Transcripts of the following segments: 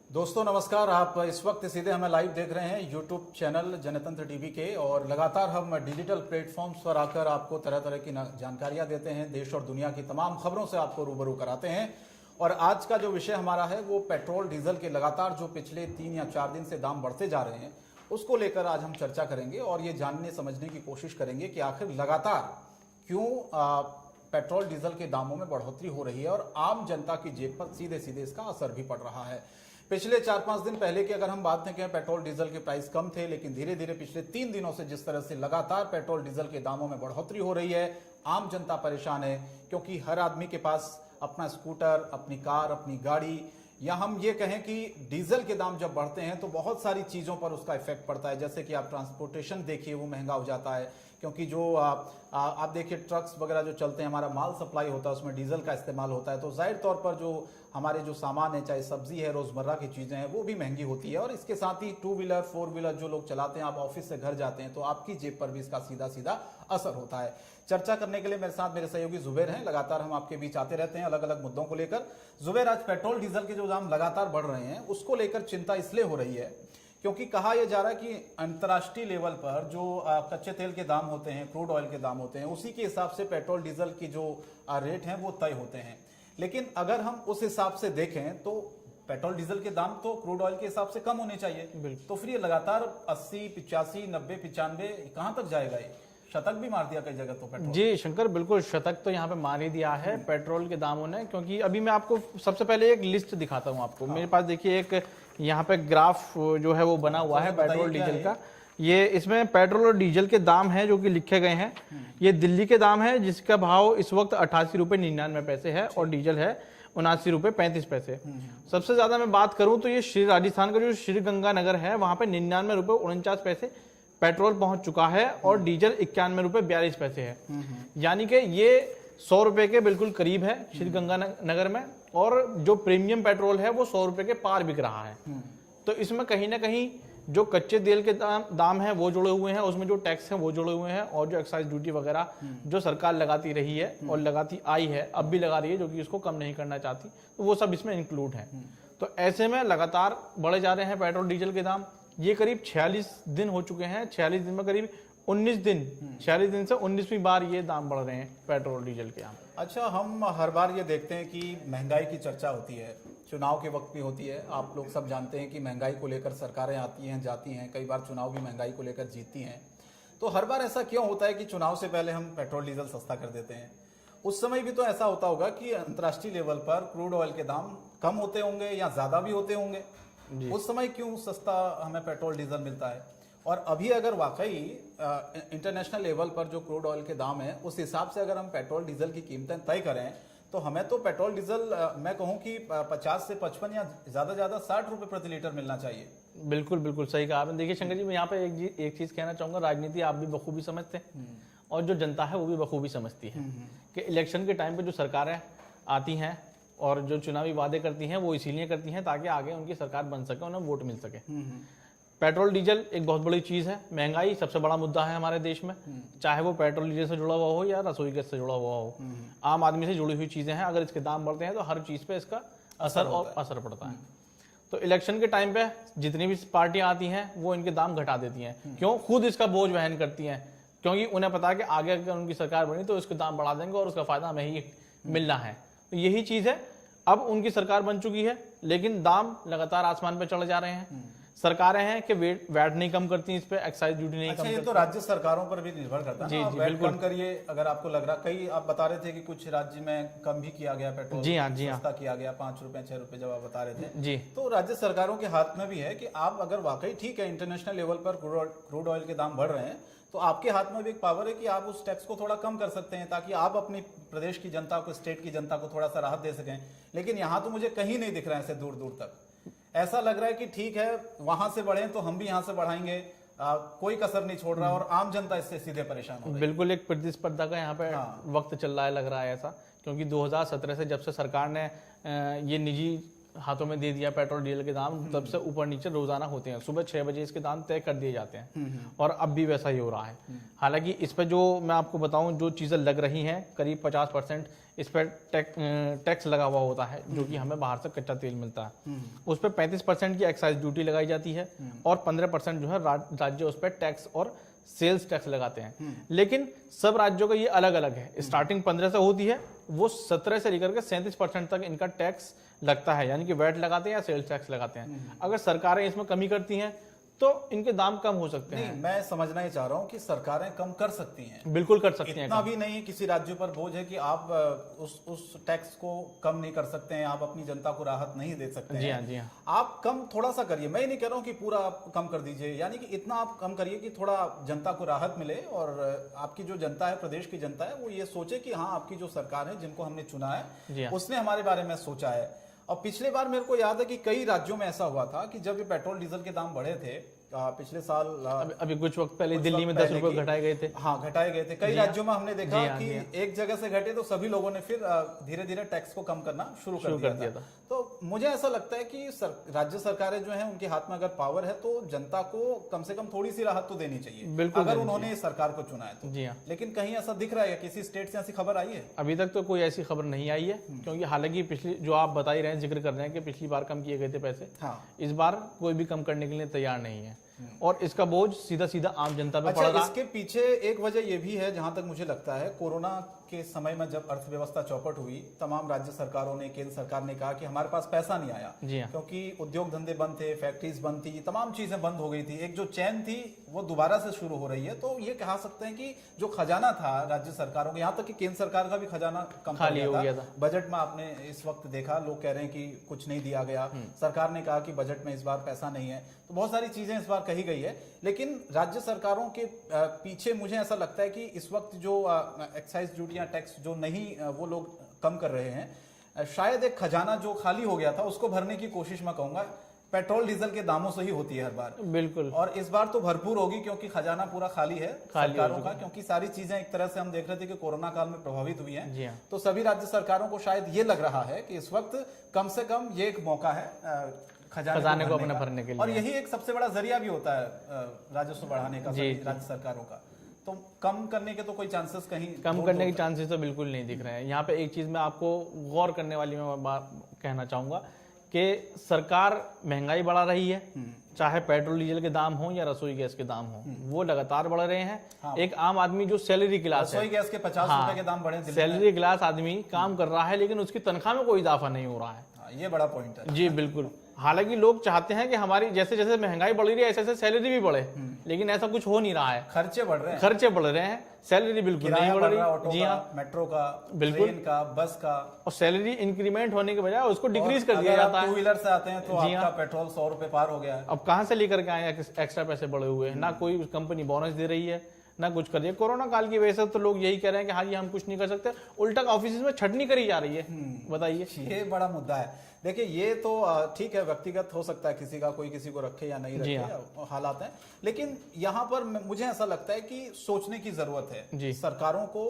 दोस्तों नमस्कार। आप इस वक्त सीधे हमें लाइव देख रहे हैं यूट्यूब चैनल जनतंत्र टीवी के, और लगातार हम डिजिटल प्लेटफॉर्म्स पर आकर आपको तरह तरह की जानकारियां देते हैं, देश और दुनिया की तमाम खबरों से आपको रूबरू कराते हैं। और आज का जो विषय हमारा है वो पेट्रोल डीजल के लगातार जो पिछले 3 या 4 दिन से दाम बढ़ते जा रहे हैं उसको लेकर आज हम चर्चा करेंगे और ये जानने समझने की कोशिश करेंगे कि आखिर लगातार क्यों पेट्रोल डीजल के दामों में बढ़ोतरी हो रही है और आम जनता की जेब पर सीधे सीधे इसका असर भी पड़ रहा है। पिछले 4-5 दिन पहले की अगर हम बात करें, पेट्रोल डीजल के प्राइस कम थे, लेकिन धीरे धीरे पिछले 3 दिनों से जिस तरह से लगातार पेट्रोल डीजल के दामों में बढ़ोतरी हो रही है, आम जनता परेशान है। क्योंकि हर आदमी के पास अपना स्कूटर, अपनी कार, अपनी गाड़ी, या हम ये कहें कि डीजल के दाम जब बढ़ते हैं तो बहुत सारी चीज़ों पर उसका इफेक्ट पड़ता है। जैसे कि आप ट्रांसपोर्टेशन देखिए, वो महंगा हो जाता है, क्योंकि जो आप देखिए ट्रक्स वगैरह जो चलते हैं, हमारा माल सप्लाई होता है, उसमें डीजल का इस्तेमाल होता है। तो जाहिर तौर पर जो हमारे जो सामान है, चाहे सब्जी है, रोजमर्रा की चीज़ें हैं, वो भी महंगी होती है। और इसके साथ ही 2 व्हीलर 4 व्हीलर जो लोग चलाते हैं, आप ऑफिस से घर जाते हैं, तो आपकी जेब पर भी इसका सीधा सीधा असर होता है। चर्चा करने के लिए मेरे साथ मेरे सहयोगी जुबैर हैं। लगातार हम आपके बीच आते रहते हैं अलग अलग मुद्दों को लेकर। जुबैर, आज पेट्रोल डीजल के जो दाम लगातार बढ़ रहे हैं उसको लेकर चिंता इसलिए हो रही है क्योंकि कहा यह जा रहा है कि अंतर्राष्ट्रीय लेवल पर जो कच्चे तेल के दाम होते हैं, क्रूड ऑयल के दाम होते हैं, उसी के हिसाब से पेट्रोल डीजल की जो रेट हैं वो तय होते हैं। लेकिन अगर हम उस हिसाब से देखें तो पेट्रोल डीजल के दाम तो क्रूड ऑयल के हिसाब से कम होने चाहिए। तो फिर ये लगातार 80, 85, 90, 95 कहां तक जाएगा? ये शतक भी मार दिया कई जगह तो पेट्रोल। जी शंकर, बिल्कुल शतक तो यहाँ पे मार ही दिया है पेट्रोल के दामों ने। क्योंकि अभी मैं आपको सबसे पहले एक लिस्ट दिखाता हूँ आपको। मेरे पास देखिए एक यहाँ पे ग्राफ जो है वो बना हुआ है पेट्रोल डीजल का। ये इसमें पेट्रोल और डीजल के दाम हैं जो कि लिखे गए हैं। ये दिल्ली के दाम है जिसका भाव इस वक्त 88 रुपए 99 पैसे है और डीजल है 79 रुपए 35 पैसे। सबसे ज्यादा मैं बात करूं तो ये श्री राजस्थान का जो श्री गंगानगर है वहां पे 99 रुपए 49 पैसे पेट्रोल पहुंच चुका है और डीजल 91 रुपए 42 पैसे है। यानी कि ये 100 रुपए के बिल्कुल करीब है श्री गंगानगर में, और जो प्रीमियम पेट्रोल है वो 100 रुपए के पार बिक रहा है। तो इसमें कहीं ना कहीं जो कच्चे तेल के दाम है वो जुड़े हुए हैं, उसमें जो टैक्स है वो जुड़े हुए हैं, और जो एक्साइज ड्यूटी वगैरह जो सरकार लगाती रही है और लगाती आई है, अब भी लगा रही है, जो कि इसको कम नहीं करना चाहती, तो वो सब इसमें इंक्लूड है। तो ऐसे में लगातार बढ़े जा रहे हैं पेट्रोल डीजल के दाम। ये करीब 46 दिन हो चुके हैं। 46 दिन में करीब 19 दिन, 46 दिन से 19वीं बार ये दाम बढ़ रहे हैं पेट्रोल डीजल के यहाँ। अच्छा, हम हर बार ये देखते हैं कि महंगाई की चर्चा होती है, चुनाव के वक्त भी होती है। आप लोग सब जानते हैं कि महंगाई को लेकर सरकारें आती हैं, जाती हैं, कई बार चुनाव भी महंगाई को लेकर जीतती हैं। तो हर बार ऐसा क्यों होता है कि चुनाव से पहले हम पेट्रोल डीजल सस्ता कर देते हैं? उस समय भी तो ऐसा होता होगा कि अंतर्राष्ट्रीय लेवल पर क्रूड ऑयल के दाम कम होते होंगे या ज्यादा भी होते होंगे। उस समय क्यों सस्ता हमें पेट्रोल डीजल मिलता है? और अभी अगर वाकई इंटरनेशनल लेवल पर जो क्रूड ऑयल के दाम है उस हिसाब से अगर हम पेट्रोल डीजल की कीमतें तय करें तो हमें तो पेट्रोल डीजल मैं कहूं कि 50 से 55 या ज्यादा 60 रुपए प्रति लीटर मिलना चाहिए। बिल्कुल बिल्कुल सही कहा आपने। देखिए शंकर जी, मैं यहाँ पे एक चीज कहना चाहूंगा। राजनीति आप भी बखूबी समझते हैं और जो जनता है वो भी बखूबी समझती है कि इलेक्शन के टाइम पे जो सरकारें आती हैं और जो चुनावी वादे करती हैं वो इसीलिए करती हैं ताकि आगे उनकी सरकार बन सके, उन्हें वोट मिल सके। पेट्रोल डीजल एक बहुत बड़ी चीज है। महंगाई सबसे बड़ा मुद्दा है हमारे देश में, चाहे वो पेट्रोल डीजल से जुड़ा हुआ हो या रसोई गैस से जुड़ा हुआ हो। आम आदमी से जुड़ी हुई चीजें हैं। अगर इसके दाम बढ़ते हैं तो हर चीज पे इसका असर पड़ता है। तो इलेक्शन के टाइम पे जितनी भी पार्टियां आती हैं वो इनके दाम घटा देती हैं। क्यों? खुद इसका बोझ वहन करती हैं, क्योंकि उन्हें पता है कि आगे अगर उनकी सरकार बनी तो इसके दाम बढ़ा देंगे और उसका फायदा हमें ही मिलना है। तो यही चीज है। अब उनकी सरकार बन चुकी है लेकिन दाम लगातार आसमान पे चढ़े जा रहे हैं। सरकारें हैं कि वैट नहीं कम करती, इस पे एक्साइज ड्यूटी नहीं कम करती। ये तो राज्य सरकारों पर भी निर्भर करता है। जी, आप जी, वैट बिल्कुल कम करिए अगर आपको लग रहा। कई आप बता रहे थे कि कुछ राज्य में कम भी किया गया पेट्रोल, जी हाँ, सस्ता किया गया, 5 रुपए 6 रुपए जब आप बता रहे थे जी। तो राज्य सरकारों के हाथ में भी है कि आप अगर वाकई ठीक है इंटरनेशनल लेवल पर क्रूड ऑयल के दाम बढ़ रहे हैं तो आपके हाथ में भी एक पावर है कि आप उस टैक्स को थोड़ा कम कर सकते हैं ताकि आप अपनी प्रदेश की जनता को, स्टेट की जनता को थोड़ा सा राहत दे सकें। लेकिन यहाँ तो मुझे कहीं नहीं दिख रहा है ऐसे दूर दूर तक। ऐसा लग रहा है कि ठीक है वहां से बढ़े तो हम भी यहाँ से बढ़ाएंगे, कोई कसर नहीं छोड़ रहा और आम जनता इससे सीधे परेशान हो रही है। बिल्कुल एक प्रतिस्पर्धा का यहाँ पे वक्त चल रहा है, लग रहा है ऐसा। क्योंकि 2017 से जब से सरकार ने ये निजी हाथों में दे दिया पेट्रोल डीजल के दाम, तब से ऊपर नीचे रोजाना होते हैं। सुबह 6 बजे इसके दाम तय कर दिए जाते हैं और अब भी वैसा ही हो रहा है। हालांकि इस पर जो मैं आपको बताऊं, जो चीज़ें लग रही हैं, करीब 50% इस पर टैक्स लगा हुआ होता है, जो कि हमें बाहर से कच्चा तेल मिलता है। उस पर 35% की एक्साइज ड्यूटी लगाई जाती है और 15% जो है राज्य उस पर टैक्स और सेल्स टैक्स लगाते हैं। लेकिन सब राज्यों का ये अलग अलग है। स्टार्टिंग 15 से होती है, वो 17 से लेकर के 37% तक इनका टैक्स लगता है, यानी कि वैट लगाते हैं या सेल्स टैक्स लगाते हैं। अगर सरकारें इसमें कमी करती हैं तो इनके दाम कम हो सकते हैं। नहीं, मैं समझना ही चाह रहा हूं कि सरकारें कम कर सकती हैं, बिल्कुल कर सकती हैं। इतना भी नहीं किसी राज्य पर बोझ है कि आप उस टैक्स को कम नहीं कर सकते हैं, आप अपनी जनता को राहत नहीं दे सकते हैं। जी हाँ, जी हाँ। आप कम थोड़ा सा करिए, मैं ये नहीं कह रहा हूं कि पूरा आप कम कर दीजिए, यानी कि इतना आप कम करिए कि थोड़ा जनता को राहत मिले और आपकी जो जनता है, प्रदेश की जनता है, वो ये सोचे कि हाँ, आपकी जो सरकार है, जिनको हमने चुना है, उसने हमारे बारे में सोचा है। और पिछले बार मेरे को याद है कि कई राज्यों में ऐसा हुआ था कि जब ये पेट्रोल डीजल के दाम बढ़े थे पिछले साल, अभी कुछ वक्त पहले दिल्ली में 10 रुपए घटाए गए थे। हाँ, घटाए गए थे। कई राज्यों में हमने देखा कि एक जगह से घटे तो सभी लोगों ने फिर धीरे धीरे टैक्स को कम करना शुरू कर दिया था। तो मुझे ऐसा लगता है कि राज्य सरकारें जो हैं, उनके हाथ में अगर पावर है तो जनता को कम से कम थोड़ी सी राहत तो देनी चाहिए, अगर उन्होंने सरकार को चुना है तो। जी हाँ। लेकिन कहीं ऐसा दिख रहा है, किसी स्टेट से ऐसी खबर आई है? अभी तक तो कोई ऐसी खबर नहीं आई है, क्योंकि हालांकि पिछली जो आप बता ही रहे हैं, जिक्र कर रहे हैं कि पिछली बार कम किए गए थे पैसे, इस बार कोई भी कम करने के लिए तैयार नहीं है और इसका बोझ सीधा सीधा आम जनता पे पड़ रहा है। इसके पीछे एक वजह यह भी है, जहां तक मुझे लगता है, कोरोना के समय में जब अर्थव्यवस्था चौपट हुई, तमाम राज्य सरकारों ने, केंद्र सरकार ने कहा कि हमारे पास पैसा नहीं आया, क्योंकि उद्योग धंधे बंद थे, फैक्ट्रीज बंद थी, तमाम चीजें बंद हो गई थी, एक जो चैन थी वो दोबारा से शुरू हो रही है। तो ये कह सकते हैं कि जो खजाना था राज्य सरकारों का, यहाँ तक कि केंद्र सरकार का भी खजाना कम खाली हो गया था। बजट में आपने इस वक्त देखा, लोग कह रहे हैं कि कुछ नहीं दिया गया, सरकार ने कहा कि बजट में इस बार पैसा नहीं है, तो बहुत सारी चीजें इस बार कही गई है। लेकिन राज्य सरकारों के पीछे मुझे ऐसा लगता है कि इस वक्त जो एक्साइज ड्यूटी या टैक्स जो नहीं वो लोग कम कर रहे हैं, शायद एक खजाना जो खाली हो गया था उसको भरने की कोशिश मैं कहूंगा पेट्रोल डीजल के दामों से ही होती है हर बार। बिल्कुल। और इस बार तो भरपूर होगी, क्योंकि खजाना पूरा खाली है सरकारों का, क्योंकि सारी चीजें एक तरह से हम देख रहे थे कि कोरोना काल में प्रभावित हुई हैं। तो सभी राज्य सरकारों को शायद ये लग रहा है कि इस वक्त कम से कम ये एक मौका है खजाने को अपने भरने के लिए, और यही एक सबसे बड़ा जरिया भी होता है राजस्व बढ़ाने का राज्य सरकारों का। तो कम करने के तो कोई चांसेस कहीं कम करने के चांसेस तो बिल्कुल नहीं दिख रहे हैं। यहाँ पे एक चीज में आपको गौर करने वाली मैं बात कहना चाहूंगा कि सरकार महंगाई बढ़ा रही है, चाहे पेट्रोल डीजल के दाम हो या रसोई गैस के दाम हो, वो लगातार बढ़ रहे हैं। हाँ। एक आम आदमी जो सैलरी क्लास है, रसोई गैस के 50 रुपए के दाम बढ़े, सैलरी क्लास आदमी काम कर रहा है, लेकिन उसकी तनख्वाह में कोई इजाफा नहीं हो रहा है। ये बड़ा पॉइंट है। जी बिल्कुल। हालांकि लोग चाहते हैं कि हमारी जैसे जैसे महंगाई बढ़ रही है ऐसे ऐसे सैलरी भी बढ़े, लेकिन ऐसा कुछ हो नहीं रहा है। खर्चे बढ़ रहे हैं, सैलरी बिल्कुल नहीं बढ़ रही। जी हाँ, मेट्रो का, बिल्कुल, ट्रेन का, बस का, और सैलरी इंक्रीमेंट होने के बजाय उसको डिक्रीज कर दिया जाता है। टू व्हीलर से आते हैं तो आपका पेट्रोल 100 रुपए पार हो गया है। अब कहां से लेकर के आए एक्स्ट्रा पैसे बढ़े हुए हैं? ना कोई कंपनी बोनस दे रही है, ना कुछ कर रही है। कोरोना काल की वजह से तो लोग यही कह रहे हैं कि हाँ जी हम कुछ नहीं कर सकते, उल्टा ऑफिस में छटनी करी जा रही है। बताइए, ये बड़ा मुद्दा है। देखिए, ये तो ठीक है, व्यक्तिगत हो सकता है, किसी का कोई किसी को रखे या नहीं रखे, हालात हैं, लेकिन यहाँ पर मुझे ऐसा लगता है कि सोचने की जरूरत है सरकारों को।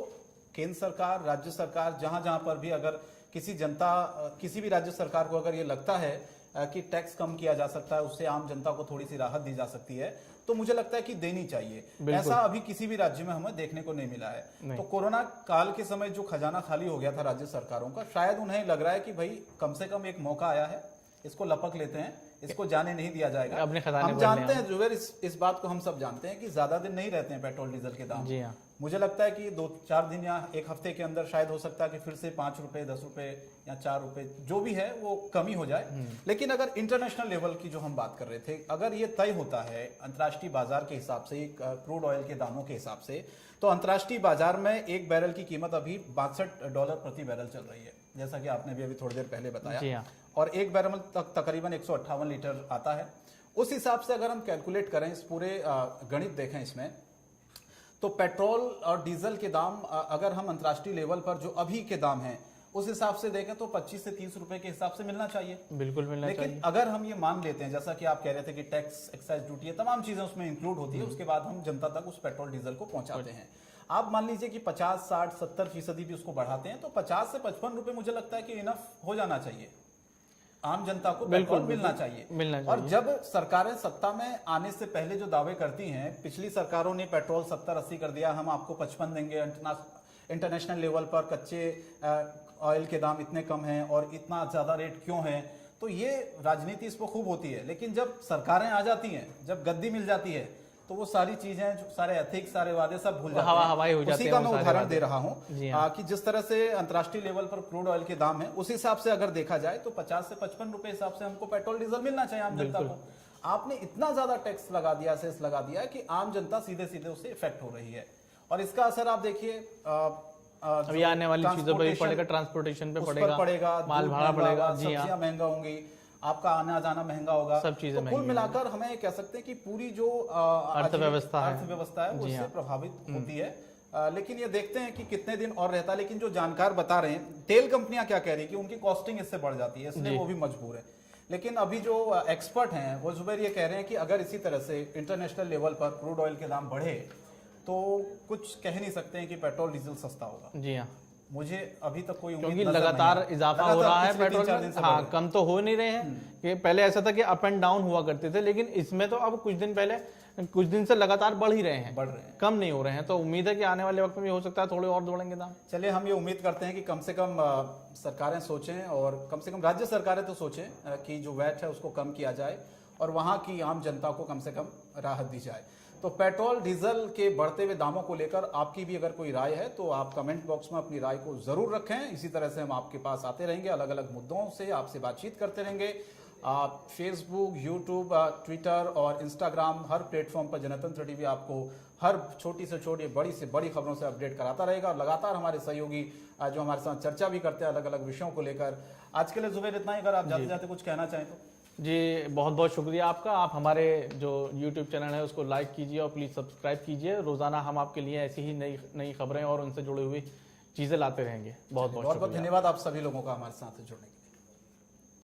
केंद्र सरकार, राज्य सरकार, जहां जहां पर भी अगर किसी भी राज्य सरकार को अगर ये लगता है कि टैक्स कम किया जा सकता है, उससे आम जनता को थोड़ी सी राहत दी जा सकती है, तो मुझे लगता है कि देनी चाहिए। ऐसा अभी किसी भी राज्य में हमें देखने को नहीं मिला है। तो कोरोना काल के समय जो खजाना खाली हो गया था राज्य सरकारों का, शायद उन्हें लग रहा है कि भाई कम से कम एक मौका आया है, इसको लपक लेते हैं, इसको जाने नहीं दिया जाएगा। अपने खजाने हम जानते हैं जुबेर, इस बात को हम सब जानते हैं कि ज्यादा दिन नहीं रहते हैं पेट्रोल डीजल के दाम। जी हाँ। मुझे लगता है कि 2-4 दिन या एक हफ्ते के अंदर शायद हो सकता है कि फिर से 5 रुपए, 10 रुपए या 4 रुपए जो भी है वो कमी हो जाए। लेकिन अगर इंटरनेशनल लेवल की जो हम बात कर रहे थे, अगर ये तय होता है अंतर्राष्ट्रीय बाजार के हिसाब से, क्रूड ऑयल के दामों के हिसाब से, तो अंतर्राष्ट्रीय बाजार में एक बैरल की कीमत अभी $62 प्रति बैरल चल रही है, जैसा कि आपने भी अभी थोड़ी देर पहले बताया। और एक बैरल तक तकरीबन 158 लीटर आता है। उस हिसाब से अगर हम कैलकुलेट करें, इस पूरे गणित देखें इसमें, तो पेट्रोल और डीजल के दाम अगर हम अंतर्राष्ट्रीय लेवल पर जो अभी के दाम हैं उस हिसाब से देखें तो 25 से 30 रुपए के हिसाब से मिलना चाहिए। बिल्कुल मिलना चाहिए। लेकिन अगर हम ये मान लेते हैं, जैसा कि आप कह रहे थे कि टैक्स, एक्साइज ड्यूटी, है तमाम चीजें उसमें इंक्लूड होती है, उसके बाद हम जनता तक उस पेट्रोल डीजल को पहुंचाते हैं। आप मान लीजिए कि 50, 60, 70% भी उसको बढ़ाते हैं, तो 50 से 55 रुपए मुझे लगता है कि इनफ हो जाना चाहिए। आम जनता को बिल्कुल, पेट्रोल मिलना चाहिए। मिलना और जब सरकारें सत्ता में आने से पहले जो दावे करती हैं, पिछली सरकारों ने पेट्रोल 70-80 कर दिया, हम आपको 55 देंगे, इंटरनेशनल लेवल पर कच्चे ऑयल के दाम इतने कम हैं और इतना ज्यादा रेट क्यों है, तो ये राजनीति इस पर खूब होती है। लेकिन जब सरकारें आ जाती हैं, जब गद्दी मिल जाती है, तो वो सारी चीजें, जो सारे एथिक्स, सारे वादे सब भूल जाते हैं। हवाई हो जाते उसी हैं का वो मैं सारे उदाहरण वादे। दे रहा हूँ कि जिस तरह से अंतर्राष्ट्रीय लेवल पर क्रूड ऑयल के दाम है, उस हिसाब से अगर देखा जाए तो 50 से 55 रुपए हिसाब से हमको पेट्रोल डीजल मिलना चाहिए आम जनता को। आपने इतना ज्यादा टैक्स लगा दिया, सेस लगा दिया कि आम जनता सीधे सीधे उससे इफेक्ट हो रही है। और इसका असर आप देखिए अभी आने वाली चीजों पे भी पड़ेगा, ट्रांसपोर्टेशन पे पड़ेगा, माल भाड़ा पड़ेगा, जी हाँ, सब्जियां महंगा होंगी, आपका आना जाना महंगा होगा, सब चीजें तो कुल मिलाकर हमें कह सकते हैं कि पूरी जो अर्थव्यवस्था है वो इससे प्रभावित होती है। लेकिन ये देखते हैं कि कितने दिन और रहता है। लेकिन जो जानकार बता रहे हैं, तेल कंपनियां क्या कह रही है कि उनकी कॉस्टिंग इससे बढ़ जाती है, इसलिए वो भी मजबूर है। लेकिन अभी जो एक्सपर्ट हैं वो जुबैर ये कह रहे हैं कि अगर इसी तरह से इंटरनेशनल लेवल पर क्रूड ऑयल के दाम बढ़े तो कुछ कह नहीं सकते हैं कि पेट्रोल डीजल सस्ता होगा। जी हाँ, मुझे अभी तक कोई क्योंकि लगातार इजाफा हो रहा है पेट्रोल में। हाँ, कम तो हो नहीं रहे हैं कि पहले ऐसा था कि अप एंड डाउन हुआ करते थे, लेकिन इसमें तो अब कुछ दिन से लगातार बढ़ ही रहे हैं, कम नहीं हो रहे हैं। तो उम्मीद है कि आने वाले वक्त में भी हो सकता है थोड़े और बढ़ेंगे दाम। चलिए, हम ये उम्मीद करते हैं कि कम से कम सरकारें सोचें, और कम से कम राज्य सरकारें तो सोचें कि जो वैट है उसको कम किया जाए और वहां की आम जनता को कम से कम राहत दी जाए। तो पेट्रोल डीजल के बढ़ते हुए दामों को लेकर आपकी भी अगर कोई राय है तो आप कमेंट बॉक्स में अपनी राय को जरूर रखें। इसी तरह से हम आपके पास आते रहेंगे, अलग अलग मुद्दों से आपसे बातचीत करते रहेंगे। आप फेसबुक, यूट्यूब, ट्विटर और इंस्टाग्राम, हर प्लेटफॉर्म पर जनतंत्र टीवी आपको हर छोटी से छोटी, बड़ी से बड़ी खबरों से अपडेट कराता रहेगा। और लगातार हमारे सहयोगी जो हमारे साथ चर्चा भी करते हैं अलग अलग विषयों को लेकर। आज के लिए जुबैर इतना ही, अगर आप जाते जाते कुछ कहना चाहें तो। जी, बहुत बहुत शुक्रिया आपका। आप हमारे जो YouTube चैनल है उसको लाइक कीजिए और प्लीज़ सब्सक्राइब कीजिए। रोज़ाना हम आपके लिए ऐसी ही नई खबरें और उनसे जुड़ी हुई चीज़ें लाते रहेंगे। बहुत बहुत धन्यवाद आप सभी लोगों का हमारे साथ जुड़ने के लिए।